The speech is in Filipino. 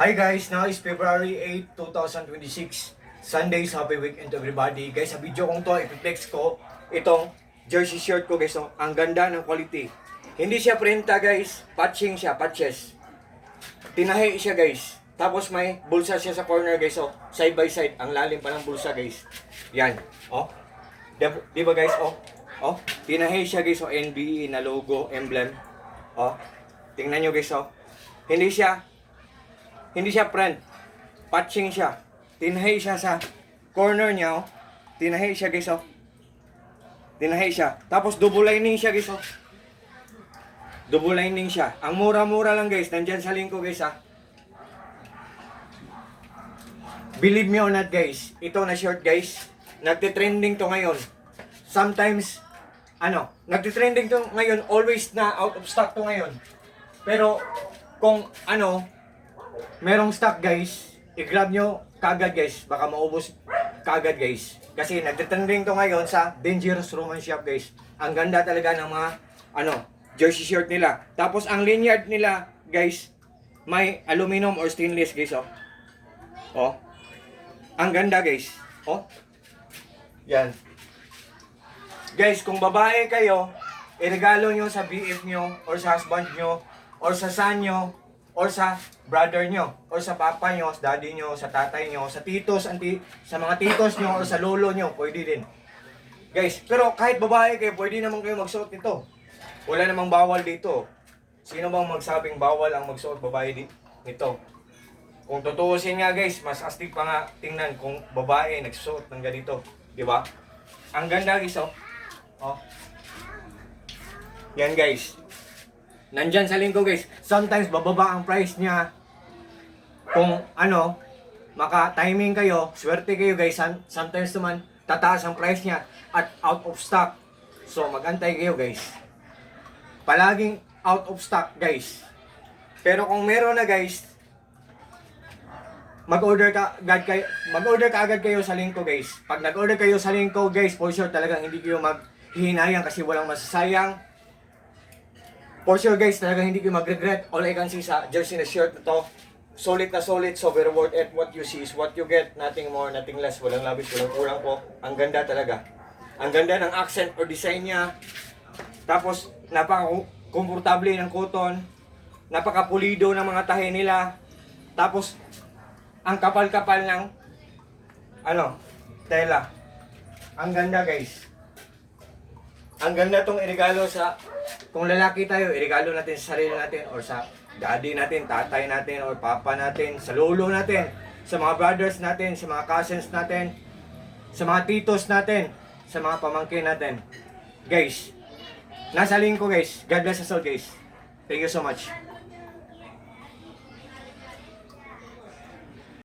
Hi guys, now is February 8, 2026. Sundays, happy weekend to everybody. Guys, sa video kong to, ipiplex ko itong jersey shirt ko guys. So, ang ganda ng quality. Hindi siya printa guys, patching siya, patches. Tinahi siya guys. Tapos may bulsa siya sa corner guys. So, side by side, ang lalim pa ng bulsa guys. Yan, oh. Di ba guys, oh. Oh, tinahi siya guys, so NBA na logo, emblem. Oh, tingnan nyo guys, oh. Hindi siya print. Patching siya. Tinahi siya sa corner niya, oh. Tinahi siya guys, oh. Tinahi siya. Tapos double lining siya guys, oh. Double lining siya. Ang mura-mura lang guys. Nandyan sa link ko guys, ah. Believe me or not guys, ito na shirt guys, nagte-trending to ngayon. Sometimes, nagte-trending to ngayon, always na out of stock to ngayon. Pero, kung merong stock guys, i-grab nyo kagad guys, baka maubos kagad guys. Kasi nagte-trending to ngayon sa Dangerous Roman Shop guys. Ang ganda talaga ng mga, jersey shirt nila. Tapos, ang lanyard nila guys, may aluminum or stainless guys, oh. Oh. Ang ganda guys. Oh. Yan. Guys, kung babae kayo, iregalo nyo sa BF nyo, or sa husband nyo, or sa son nyo, or sa brother nyo, or sa papa nyo, sa daddy nyo, sa tatay nyo, sa titos, sa mga titos nyo, or sa lolo nyo, pwede din. Guys, pero kahit babae kayo, pwede naman kayo magsuot nito. Wala namang bawal dito. Sino bang magsabing bawal ang magsuot babae nito? Kung tutuusin nga guys, mas astig pa nga tingnan kung babae nagsusuot ng ganito. Diba? Ang ganda guys, oh. Oh. Yan guys. Nandyan sa link ko guys. Sometimes bababa ang price niya. Kung maka-timing kayo, swerte kayo guys. Sometimes naman, tataas ang price niya at out of stock. So magantay kayo guys. Palaging out of stock guys. Pero kung meron na guys, mag-order ka agad kayo sa link ko guys. Pag nag-order kayo sa link ko guys, for sure talagang hindi kayo maghihinayang kasi walang masasayang. For sure guys, talagang hindi kayo mag-regret. All I can see sa jersey na shirt na to, solid na solid, so very worth it. What you see is what you get. Nothing more, nothing less. Walang labis, walang kurang po. Ang ganda talaga. Ang ganda ng accent or design niya. Tapos, napaka-komportable ng cotton. Napaka-pulido ng mga tahe nila. Tapos, ang kapal-kapal ng tela. Ang ganda guys. Ang ganda tong iregalo sa, kung lalaki tayo, iregalo natin sa sarili natin or sa daddy natin, tatay natin, or papa natin, sa lolo natin, sa mga brothers natin, sa mga cousins natin, sa mga titos natin, sa mga pamangkin natin. Guys, nasa link ko guys. God bless us all guys. Thank you so much.